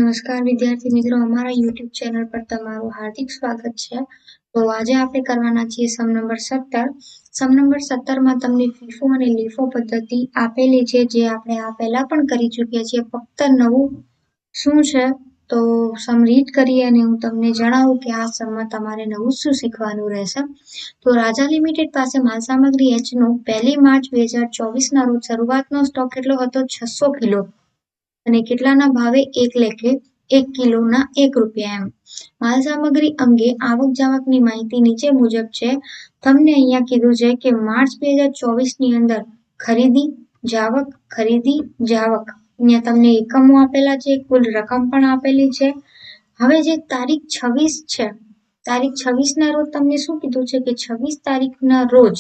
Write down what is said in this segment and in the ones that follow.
નમસ્કાર વિદ્યાર્થી મિત્રો, અમારા યુટ્યુબ ચેનલ પર તમારું હાર્દિક સ્વાગત છે। તો આજે આપણે કરવાના છીએ સમ નંબર 17। સમ નંબર 17માં તમને ફીફો અને લીફો પદ્ધતિ આપેલી છે, જે આપણે આ પહેલા પણ કરી ચૂક્યા છીએ। ફક્ત નવું શું છે તો સમ રીડ કરીએ અને હું તમને જણાવું કે આ સમમાં તમારે નવું શું શીખવાનું રહેશે। તો રાજા લિમિટેડ પાસે માલસામગ્રી એચનો 1 માર્ચ 2024ના રોજ શરૂઆતનો સ્ટોક કેટલો હતો? 600 કિલો અને કેટલાના ભાવે 1 લેખે 1 કિલોના 1 રૂપિયા એમ। માલસામગ્રી અંગે આવક જાવકની માહિતી નીચે મુજબ છે। તમને અહીંયા કીધું છે કે માર્ચ 2024ની અંદર ખરીદી જાવક અહીંયા તમને એકમો આપેલા છે, કુલ રકમ પણ આપેલી છે। હવે જે તારીખ 26 છે, તારીખ 26ના રોજ તમને શું કીધું છે કે 26 તારીખના રોજ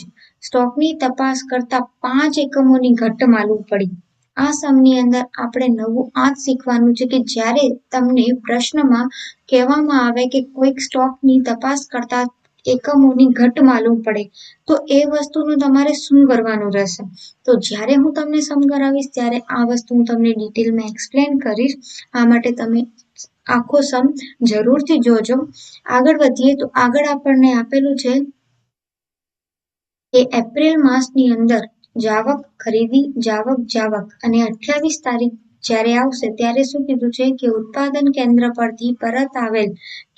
સ્ટોકની તપાસ કરતા 5 એકમોની ઘટ માલુમ પડી। આ સમની અંદર આપણે નવું આ જ શીખવાનું છે કે જ્યારે તમને પ્રશ્નમાં કહેવામાં આવે કે કોઈક સ્ટોકની તપાસ કરતા એકમોની ઘટ માલુમ પડે તો એ વસ્તુનું તમારે શું કરવાનું રહેશે। તો જ્યારે હું તમને સમ કરાવીશ ત્યારે આ વસ્તુ હું તમને ડિટેલમાં એક્સપ્લેન કરીશ। આ માટે તમે આખો સમ જરૂરથી જોજો। આગળ વધીએ તો આગળ આપણને આપેલું છે કે એપ્રિલ માસની અંદર જાવક ખરીદી જાવક અને 28 તારીખ જ્યારે આવશે ત્યારે શું કીધું છે કે ઉત્પાદન કેન્દ્ર પરથી પરત આવેલ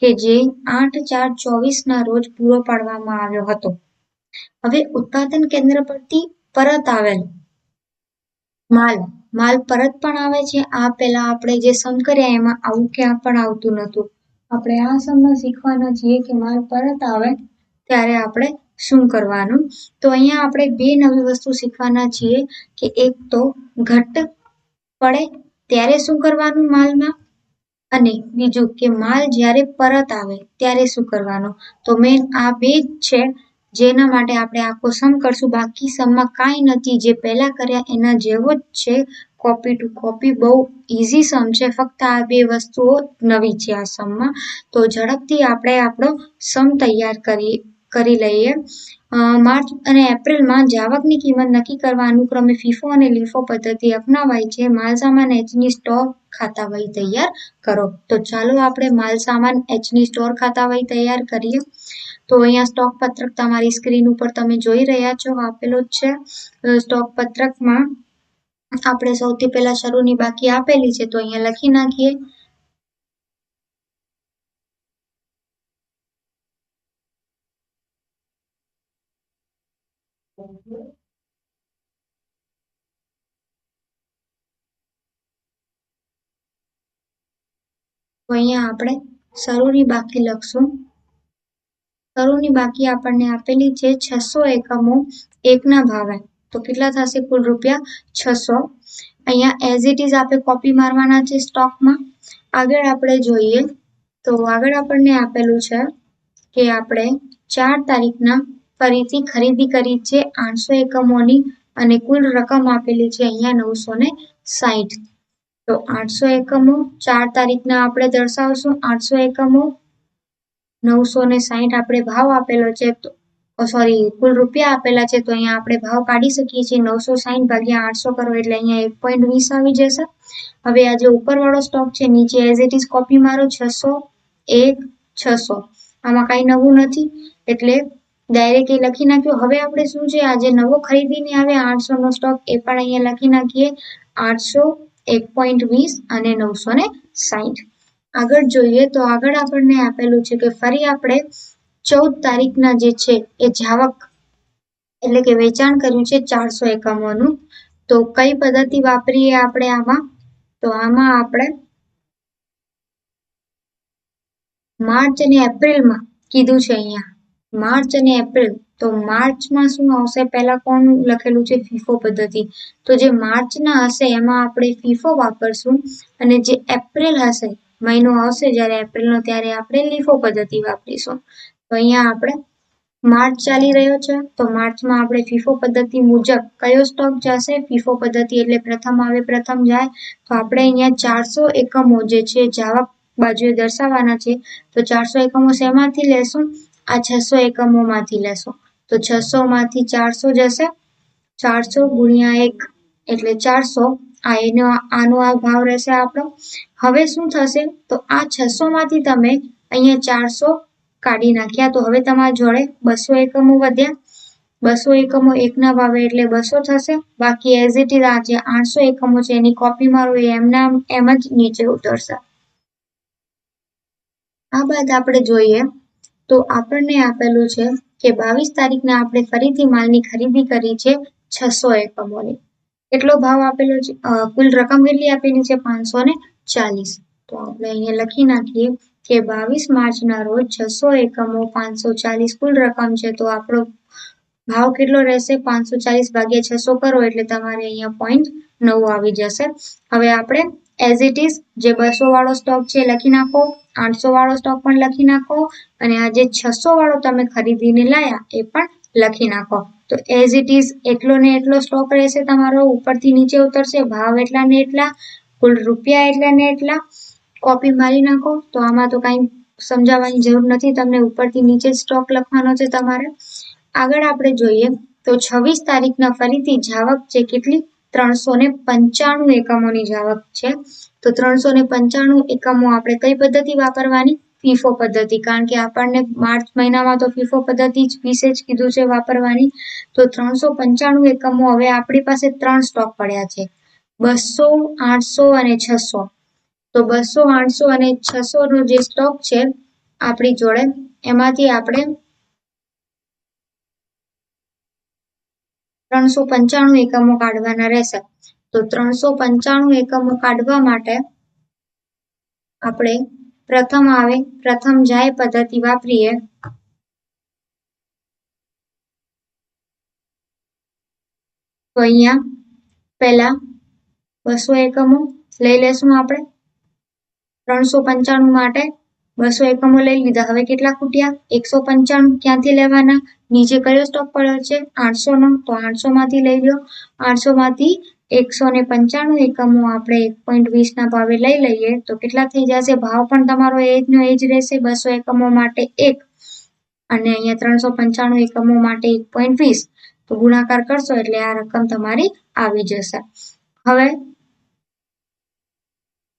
કે જે 8/4/24ના રોજ પૂરો પાડવામાં આવ્યો હતો। હવે ઉત્પાદન કેન્દ્ર પરથી પરત આવેલ માલ પરત પણ આવે છે। આ પહેલા આપણે જે સમ કર્યા એમાં આવું ક્યાં પણ આવતું નહોતું। આપણે આ સમમાં શીખવાના છીએ કે માલ પરત આવે ત્યારે આપણે શું કરવાનું। તો અહીંયા આપણે બે નવી વસ્તુ શીખવાના છીએ કે એક તો ઘટ પડે ત્યારે શું કરવાનું માલમાં, અને બીજું કે માલ જ્યારે પરત આવે ત્યારે શું કરવાનું। તો મેન આ બે જ છે જેના માટે આપણે આખો સમ કરશું। બાકી સમમાં કાંઈ નથી, જે પહેલા કર્યા એના જેવો જ છે, કોપી ટુ કોપી। બહુ ઇઝી સમ છે, ફક્ત આ બે વસ્તુઓ નવી છે આ સમમાં। તો ઝડપથી આપણે આપણો સમ તૈયાર કરી લઈએ। માર્ચ અને એપ્રિલમાં જાવકની કિંમત નક્કી કરવા અનુક્રમે ફીફો અને લીફો પદ્ધતિ અપનાવાય છે। માલસામાન એચની સ્ટોક ખાતાવહી તૈયાર કરો। તો ચાલો આપણે માલસામાન એચની સ્ટોર ખાતાવહી તૈયાર કરીએ। તો અહીંયા સ્ટોક પત્રક તમારી સ્ક્રીન ઉપર તમે જોઈ રહ્યા છો, આપેલો જ છે। સ્ટોક પત્રકમાં આપણે સૌથી પહેલા શરૂની બાકી આપેલી છે તો અહીંયા લખી નાખીએ। તો અહીંયા આપણે શરૂની બાકી લખશું। શરૂની બાકી આપણને આપેલી છે 600 એકમો એકના ભાવે, તો કેટલા થશે? કુલ રૂપિયા 600। અહીંયા એઝ ઇટ ઇઝ આપણે કોપી મારવાના છે સ્ટોકમાં। આગળ આપણે જોઈએ તો આગળ આપણને આપેલું છે કે આપણે 4 તારીખના ફરીથી ખરીદી કરી છે 800 એકમોની અને કુલ રકમ આપેલી છે અહીંયા 960। તો 800 એકમો 4 તારીખના આપણે દર્શાવશું। 800 એકમો 960 આપણે ભાવ આપેલો છે, તો કુલ રૂપિયા આપેલા છે, તો અહીંયા આપણે ભાવ કાઢી શકીએ છીએ। 960 ભાગ્યા 800 કરો એટલે અહીંયા 1.20 આવી જશે। હવે આ જે ઉપરવાળો સ્ટોક છે નીચે એઝ ઇટ ઇઝ કોપી મારો, 600 1 600, આમાં કાંઈ નવું નથી એટલે ડાયરેક્ટ એ લખી નાખ્યું। હવે આપણે શું છે, આજે નવો ખરીદીને આવે 800 નો સ્ટોક એ પણ અહીંયા લખી નાખીએ। 800 1.20 અને 960। આગળ જોઈએ તો આગળ આપણને આપેલું છે કે ફરી આપણે 14 તારીખના જે છે એ જાવક એટલે કે વેચાણ કર્યું છે 400 એકમોનું। તો કઈ પદ્ધતિ વાપરીએ આપણે આમાં? તો આમાં આપણે માર્ચ અને એપ્રિલમાં કીધું છે અહીંયા, માર્ચ અને એપ્રિલ। તો માર્ચમાં શું આવશે? પહેલા કોણ લખેલું છે? ફીફો પદ્ધતિ। તો જે માર્ચના હશે એમાં આપણે ફીફો વાપરશું અને જે એપ્રિલ હશે મહિનો આવશે જ્યારે એપ્રિલનો ત્યારે આપણે લીફો પદ્ધતિ વાપરીશું। તો અહીંયા આપણે માર્ચ ચાલી રહ્યો છે તો માર્ચમાં આપણે ફીફો પદ્ધતિ મુજબ કયો સ્ટોક જશે? ફીફો પદ્ધતિ એટલે પ્રથમ આવે પ્રથમ જાય। તો આપણે અહીંયા 400 એકમો જે છે જાવક બાજુએ દર્શાવવાના છે। તો 400 એકમો શેમાંથી લેશું? આ 600 એકમોમાંથી લેશું। તો 600 માંથી 400 જશે, 400 ગુણ્યા 1 એટલે 400 આનો આ ભાવ રહેશે આપણો। હવે શું થશે તો આ 600 માંથી તમે અહીંયા 400 કાઢી નાખ્યા તો હવે તમારા જોડે 200 એકમો વધ્યા। 200 એકમો એકના ભાવે એટલે 200 થશે। બાકી એઝ ઇટ ઇઝ આ જે 800 એકમો છે એની કોપી મારો એ એમના એમ જ નીચે ઉતરશે। આ બાદ આપણે જોઈએ તો આપણને આપેલું છે કે 22 તારીખના આપણે ફરીથી માલની ખરીદી કરી છે 600 એકમોની। કેટલો ભાવ આપેલો છે કુલ રકમ કેટલી આપેલી છે 540। તો આપણે અહીંયા લખી નાખીએ કે 22 માર્ચના રોજ 600 એકમો 540 કુલ રકમ છે તો આપણો ભાવ કેટલો રહેશે 540 ભાગ્યા 600 કરો એટલે તમારે અહીંયા 0.9 આવી જશે। હવે આપણે એઝ ઇટ ઇઝ જે 200 વાળો સ્ટોક છે લખી નાખો, 800 વાળો સ્ટોક પણ લખી નાખો અને આ જે 600 વાળો તમે ખરીદીને લાયા એ પણ લખી નાખો। તો એઝ ઇટ ઇઝ એટલો ને એટલો સ્ટોક રહેશે તમારો, ઉપરથી નીચે ઉતરશે, ભાવ એટલા ને એટલા, કુલ રૂપિયા એટલા ને એટલા, કોપી મારી નાખો। તો આમાં તો કઈ સમજાવવાની જરૂર નથી, તમને ઉપરથી નીચે સ્ટોક લખવાનો છે તમારે। આગળ આપણે જોઈએ તો 26 તારીખના ફરીથી જાવક છે કેટલી 395 એકમોની જાવક છે। તો 395 એકમો આપણે કઈ પદ્ધતિ વાપરવાની ફીફો પદ્ધતિ, કારણ કે આપણને માર્ચ મહિનામાં તો ફીફો પદ્ધતિ વિશે જ કીધું છે વાપરવાની। તો 395 એકમો હવે આપણી પાસે 3 સ્ટોક પડ્યા છે 200, 800 અને 600। તો 200, 800 અને 600 નો જે સ્ટોક છે આપણી જોડે એમાંથી આપણે 395 એકમો કાઢવાના રહેશે। તો 395 એકમો કાઢવા માટે આપણે પ્રથમ જાય પદ્ધતિ વાપરીએ। તો અહીંયા પહેલા 200 એકમો લઈ લેશું આપણે। 395 માટે 200 એકમો લઈ લીધા। હવે કેટલા ખૂટ્યા 195। ક્યાંથી લેવાના, નીચે કયો સ્ટોક પડ્યો છે 800 નો, તો 800 માંથી લઈ લો। 800 માંથી 195 એકમો આપણે 1.20 ના ભાવે લઈ લઈએ તો કેટલા થઈ જશે, ભાવ પણ તમારો એજ નો એજ રહેશે 200 એકમો માટે 1 અને અહીંયા 395 એકમો માટે 1.20। તો ગુણાકાર કરશો એટલે આ રકમ તમારી આવી જશે। હવે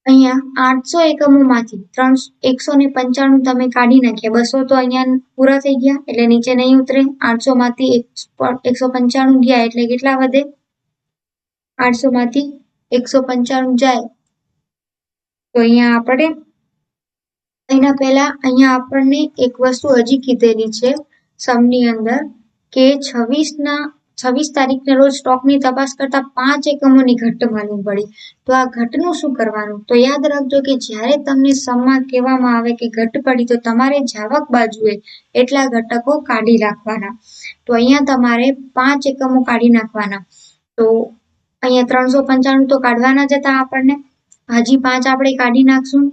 અહીંયા 800 એકમો માંથી 195 તમે કાઢી નાખ્યા, 200 તો અહીંયા પૂરા થઈ ગયા એટલે નીચે નહીં ઉતરે। 800 માંથી 195 ગયા એટલે કેટલા વધે, 800 માંથી 195 જાય તો અહીંયા આપણે એના પહેલા અહીંયા આપણને એક વસ્તુ હજી કીધેલી છે સમની અંદર કે 26 તારીખના રોજ સ્ટોકની તપાસ કરતા 5 એકમોની ઘટ માલુમ પડી। તો આ ઘટનું શું કરવાનું, તો યાદ રાખજો કે જ્યારે તમને સમમાં કહેવામાં આવે કે ઘટ પડી તો તમારે જાવક બાજુએ એટલા ઘટકો કાઢી રાખવાના। તો અહીંયા તમારે 5 એકમો કાઢી નાખવાના। તો અહીંયા 395 તો કાઢવાના જ હતા આપણને, હજી 5 આપણે કાઢી નાખશું।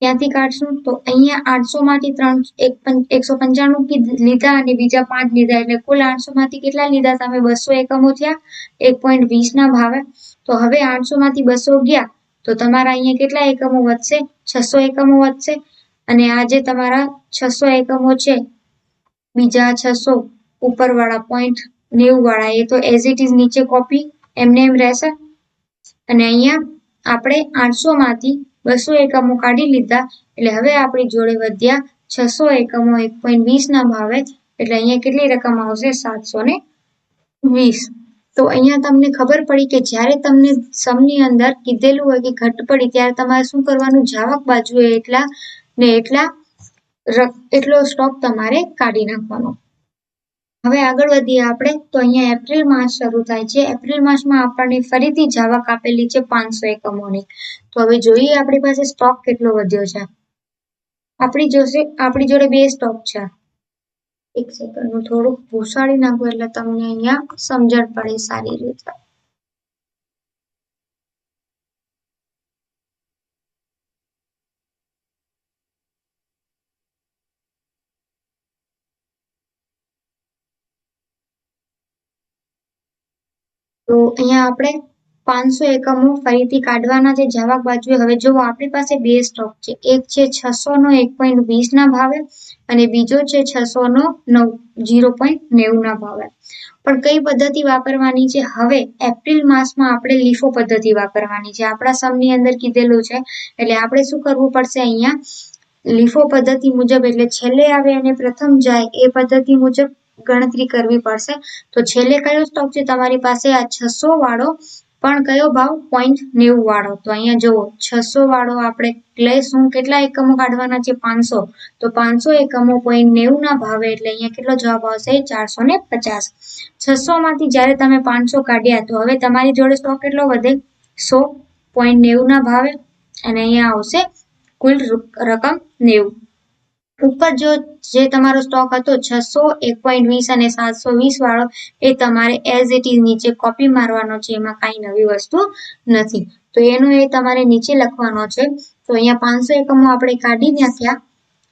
ક્યાંથી કાઢશું તો અહીંયા 800 માંથી 195 લીધા અને બીજા 5 લીધા એટલે કુલ 800 માંથી કેટલા લીધા તમે 200 એકમો થયા 1.20 ના ભાવે। તો હવે 800 માંથી 200 ગયા તો તમારા અહીંયા કેટલા એકમો વધશે 600 એકમો વધશે। અને આ જે તમારા 600 એકમો છે બીજા 600 ઉપરવાળા 0.90 વાળા એ તો એઝ ઇટ ઇઝ નીચે કોપી એમને એમ રહેશે। અને અહીંયા આપણે 800 માંથી 200 એકમો કાઢી લીધા એટલે હવે આપણી જોડે વધ્યા 600 એકમો 1.20 ના ભાવે એટલે અહીંયા કેટલી રકમ આવશે 720। તો અહીંયા તમને ખબર પડી કે જ્યારે તમને સમની અંદર કીધેલું હોય કે ઘટ પડી ત્યારે તમારે શું કરવાનું, જાવક બાજુએ એટલા ને એટલો સ્ટોક તમારે કાઢી નાખવાનો। હવે આગળ વધીએ આપણે તો અહીંયા એપ્રિલ માસ શરૂ થાય છે। એપ્રિલ માસમાં આપણને ફરીથી જાવક આપેલી છે 500 એકમોની। તો હવે જોઈએ આપણી પાસે સ્ટોક કેટલો વધ્યો છે। આપણી જોડે 2 સ્ટોક છે। એક સેકન્ડ હું થોડુંક ભૂસાડી નાખું એટલે તમને અહીંયા સમજણ પડે સારી રીતે। તો અહીંયા આપણે 500 એકમો ફરીથી કાઢવાના છે જવાબ બાજુએ. હવે જો આપણી પાસે બે સ્ટોક છે, એક છે 600 નો 1.20 ના ભાવે અને બીજો છે 600 નો 0.90 ના ભાવે. પણ કઈ પદ્ધતિ વાપરવાની છે? હવે એપ્રિલ માસમાં આપણે લીફો પદ્ધતિ વાપરવાની છે. આપણા સમની અંદર કીધેલું છે એટલે આપણે શું કરવું પડશે? અહીંયા લીફો પદ્ધતિ મુજબ એટલે છેલ્લે આવે અને પ્રથમ જાય એ પદ્ધતિ મુજબ ગણતરી કરવી પડશે. તો છેલ્લે કયો સ્ટોક છે તમારી પાસે? આ 600 વાળો, પણ કયો ભાવ? 0.90 વાળો. તો અહીંયા જુઓ 600 વાળો આપણે લઈશું, કેટલા એકમો કાઢવાના છે? 500. તો 500 એકમો 0.90 ના ભાવે એટલે અહીંયા કેટલો જવાબ આવશે? 450. 600 માંથી જ્યારે તમે 500 કાઢ્યા તો હવે તમારી જોડે સ્ટોક કેટલો વધે? 100 0.90 ના ભાવે અને અહીંયા આવશે કુલ રકમ 90. ઉપર જે તમારો સ્ટોક હતો 600, 1.20 અને 720 વાળો એ તમારે એઝ ઇટ ઇઝ નીચે કોપી મારવાનો છે, એમાં કાંઈ નવી વસ્તુ નથી. તો એનું એ તમારે નીચે લખવાનો છે. તો અહીંયા 500 એકમો આપણે કાઢી નાખ્યા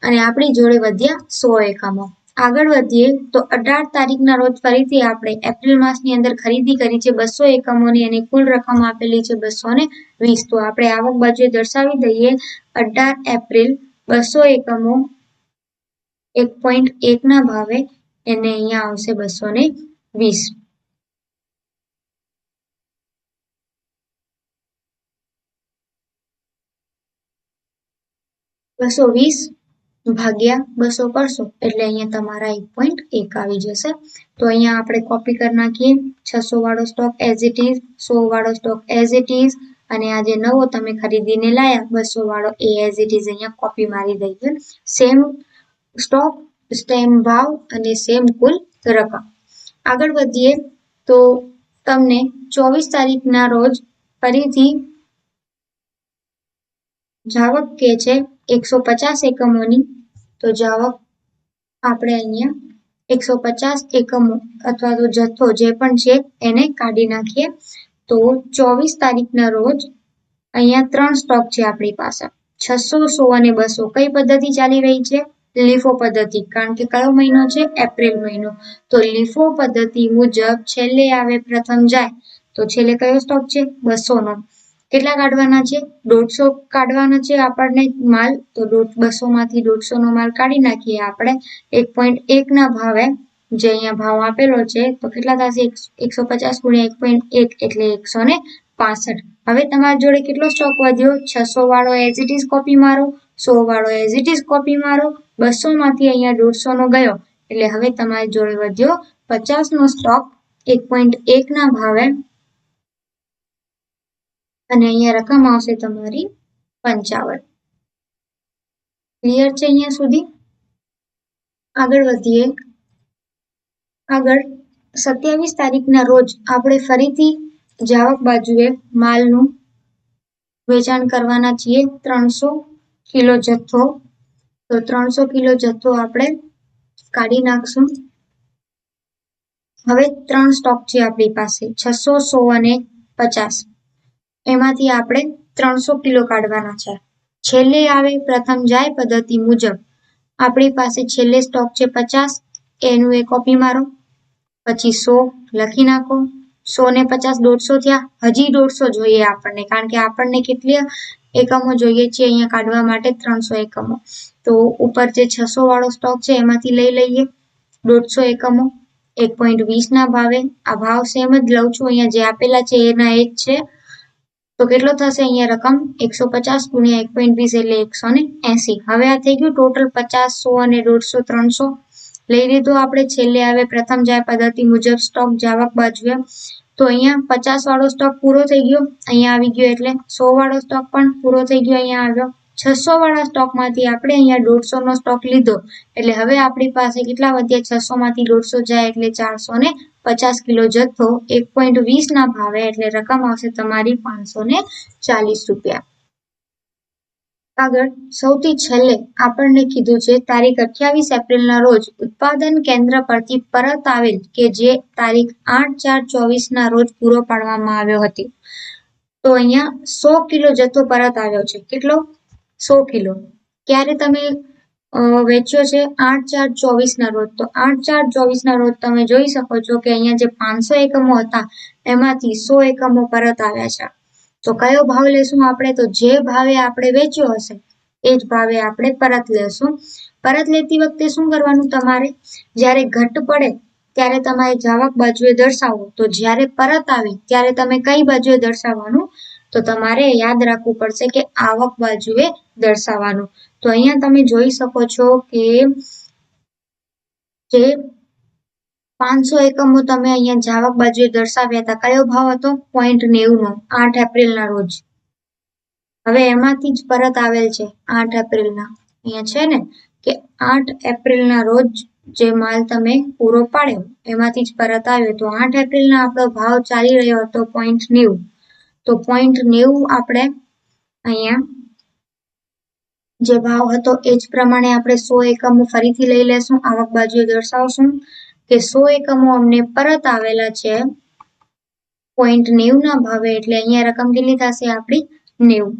અને આપણી જોડે વધ્યા 100 એકમો. આગળ વધીએ તો 18 તારીખના રોજ ફરીથી આપણે એપ્રિલ માસની અંદર ખરીદી કરી છે 200 એકમોની અને કુલ રકમ આપેલી છે 220. તો આપણે આવક બાજુએ દર્શાવી દઈએ 18 એપ્રિલ 200 એકમો 1.1 ના ભાવે એને અહીંયા આવશે 220. ભાગ્યા 200 કરશો એટલે અહીંયા તમારા 1.1 આવી જશે. તો અહીંયા આપણે કોપી કરી નાખીએ 600 વાળો સ્ટોક એઝ ઇટ ઇઝ, 100 વાળો સ્ટોક એઝ ઇટ ઇઝ અને આ જે નવો તમે ખરીદીને લાયા 200 વાળો એ એઝ ઇટ ઇઝ અહીંયા કોપી મારી દઈએ. સેમ સ્ટોક, સેમ ભાવ અને સેમ કુલ રકમ. આગળ વધીએ તો તમને 24 તારીખના રોજ ફરીથી જાવક કે છે 150 એકમોની. તો જાવક આપણે અહીંયા 150 એકમો અથવા તો જથ્થો જે પણ છે એને કાઢી નાખીએ. તો 24 તારીખના રોજ અહીંયા 3 સ્ટોક છે આપણી પાસે 600, 100 અને 200. કઈ પદ્ધતિ ચાલી રહી છે? લીફો પદ્ધતિ. કારણ કે કયો મહિનો છે? એપ્રિલ મહિનો. તો લીફો પદ્ધતિ મુજબ છેલ્લે આવે પ્રથમ જાય. તો છેલ્લે કયો સ્ટોક છે? 200 નો. કેટલા કાઢવાના છે? 150 કાઢવાના છે આપણને માલ. તો 200 માંથી 150 નો માલ કાઢી નાખીએ આપણે 1.1 ના ભાવે, જે અહીંયા ભાવ આપેલો છે. તો કેટલા થશે? 150 ગુણ્યા 1.1 એટલે 165. હવે તમારી જોડે કેટલો સ્ટોક વધ્યો? 600 વાળો એઝ ઇટ ઇઝ કોપી મારો, 100 વાળો એઝ ઇટ ઇઝ કોપી મારો, 200 માંથી અહીંયા 150 નો ગયો એટલે હવે તમારી જોડે વધ્યો 50 નો સ્ટોક 1.1 ના ભાવે અને અહીંયા રકમ આવશે તમારી 55. ક્લિયર છે અહીંયા સુધી? આગળ વધીએ. આગળ 27 તારીખના રોજ આપણે ફરીથી જાવક બાજુએ માલનું વેચાણ કરવાના છીએ 300 કિલો જથ્થો. તો 300 કિલો જથ્થો આપણે કાઢી નાખશું. હવે 3 સ્ટોક છે આપણી પાસે 600, 100 અને 50. એમાંથી આપણે 300 કિલો કાઢવાના છે. છેલ્લે આવે પ્રથમ જાય પદ્ધતિ મુજબ આપણી પાસે છેલ્લે સ્ટોક છે 50, એનું એ કોપી મારો. પછી 100 લખી નાખો. 100 ને 50 150 થયા. હજી 150 જોઈએ આપણને, કારણ કે આપણને કેટલી એકમો જોઈએ છે અહીંયા કાઢવા માટે? 300 એકમો. તો ઉપર જે 600 વાળો સ્ટોક છે એમાંથી લઈ લઈએ 150 એકમો 1.20 ના ભાવે. આ ભાવ સેમ જ લઉં છું, અહીંયા જે આપેલા છે એના એ જ છે. તો કેટલો થશે અહીંયા રકમ? 150 ગુણ્યા 1.20 એટલે 180. હવે આ થઈ ગયું ટોટલ 50, 100 અને 150, 300 લઈ લીધું આપણે. છેલ્લે આવે પ્રથમ જાય પદ્ધતિ મુજબ સ્ટોક જાવક બાજુએ. તો અહીંયા 50 વાળો સ્ટોક પૂરો થઈ ગયો, અહીંયા આવી ગયો એટલે 100 વાળો સ્ટોક પણ પૂરો થઈ ગયો, અહીંયા આવ્યો. 600 વાળા સ્ટોક માંથી આપણે અહીંયા 150 નો સ્ટોક લીધો એટલે હવે આપણી પાસે કેટલા વધ્યા? 600 માંથી 150 જાય એટલે 450 કિલો જથ્થો 1.20 ના ભાવે એટલે રકમ આવશે તમારી 540 રૂપિયા. આગળ સૌથી છેલ્લે આપણને કીધું છે તારીખ 28 એપ્રિલના રોજ ઉત્પાદન કેન્દ્ર પરથી પરત આવેલ કે જે તારીખ 8/4/24 ના રોજ પૂરો પાડવામાં આવ્યો હતો. તો અહીંયા 100 કિલો જથ્થો પરત આવ્યો છે. કેટલો? 100 કિલો. ક્યારે તમે વેચ્યો છે 8/4/24 રોજ. તો 8/4/24 રોજ તમે જોઈ શકો છો કે અહીંયા જે 500 એકમો હતા એમાંથી 100 એકમો પરત આવ્યા છે. તો કયો ભાવ લેશું આપણે? તો જે ભાવે આપણે વેચ્યો હશે એ જ ભાવે આપણે પરત લેશું. પરત લેતી વખતે શું કરવાનું તમારે? જ્યારે ઘટ પડે ત્યારે તમારે જાવક બાજુએ દર્શાવો. તો જ્યારે પરત આવે ત્યારે તમે કઈ બાજુએ દર્શાવવાનું? તો તમારે યાદ રાખવું પડશે કે આવક બાજુએ દર્શાવવાનું. તો અહીંયા તમે જોઈ શકો છો કે જે 500 એકમો તમે અહીંયા જાવક બાજુએ દર્શાવ્યા હતા. કયો ભાવ હતો? 0.90 નો 8 એપ્રિલના રોજ. હવે એમાંથી જ પરત આવેલ છે 8 એપ્રિલના. અહીંયા છે ને કે 8 એપ્રિલના રોજ જે માલ તમે પૂરો પાડ્યો એમાંથી જ પરત આવ્યો. તો 8 એપ્રિલના આપણો ભાવ ચાલી રહ્યો હતો 0.90. તો 0.90 આપણે અહીંયા જે ભાવ હતો એ જ પ્રમાણે આપણે 100 એકમો ફરીથી લઈ લેશું. આવક બાજુએ દર્શાવશું કે 100 એકમો અમને પરત આવેલા છે 0.90 ના ભાવે. એટલે અહીંયા રકમ કેટલી થશે આપણી? 90.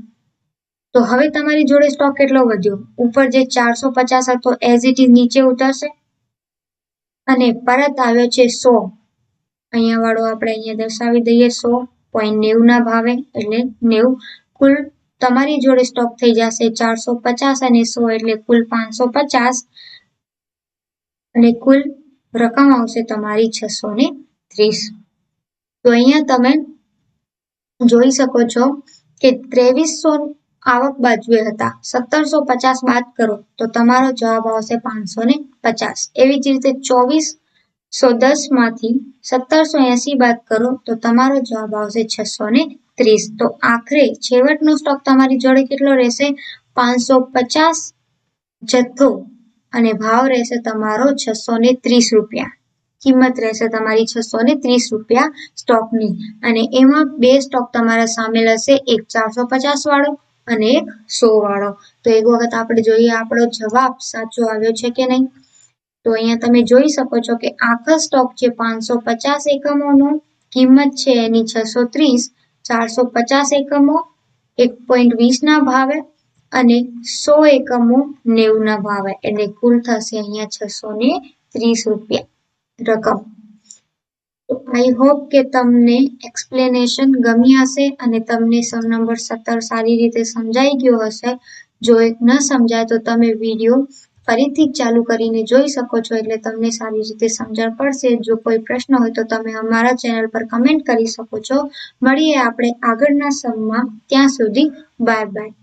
તો હવે તમારી જોડે સ્ટોક કેટલો વધ્યો? ઉપર જે 450 હતો એઝ ઇટ ઇઝ નીચે ઉતરશે અને પરત આવ્યો છે 100. અહીંયા વાળો આપણે અહીંયા દર્શાવી દઈએ 100.90 ના ભાવે એટલે 90. કુલ તમારી જોડે સ્ટોક થઈ જશે 450 અને 100 એટલે કુલ 550 અને કુલ રકમ આવશે તમારી 630. તો અહીંયા તમે જોઈ શકો છો કે 2300 આવક બાજુએ હતા. 1750 બાદ કરો તો તમારો જવાબ આવશે 550. એવી જ રીતે 2410 માંથી 1780 બાદ કરો તો તમારો જવાબ આવશે 630. તો આખરે છેવટનો સ્ટોક તમારી જોડે કેટલો રહેશે? 550 જથ્થો અને ભાવ રહેશે તમારો 630 રૂપિયા. કિંમત રહેશે તમારી 630 રૂપિયા સ્ટોકની. અને એમાં બે સ્ટોક તમારા સામેલ હશે, એક 450 વાળો અને એક 100 વાળો. તો એક વખત આપણે જોઈએ આપણો જવાબ સાચો આવ્યો છે કે નહીં. તો અહીંયા તમે જોઈ શકો છો કે આખો સ્ટોક છે 550 એકમોનો, કિંમત છે એની 630, 450 એકમો 1.20 ના ભાવે અને 100 એકમો 90 ના ભાવે. એટલે કુલ થશે અહીંયા 630 રૂપિયા રકમ. તો આઈ હોપ કે તમને એક્સપ્લેનેશન ગમી હશે અને તમને સમ નંબર 17 સારી રીતે સમજાઈ ગયો હશે. જો એક ન સમજાય તો તમે વિડીયો ફરીથી ચાલુ કરીને જોઈ શકો છો એટલે તમને સારી રીતે સમજણ પડશે. જો કોઈ પ્રશ્ન હોય તો તમે અમારા ચેનલ પર કમેન્ટ કરી શકો છો. મળીએ આપણે આગળના સમમાં. ત્યાં સુધી બાય બાય.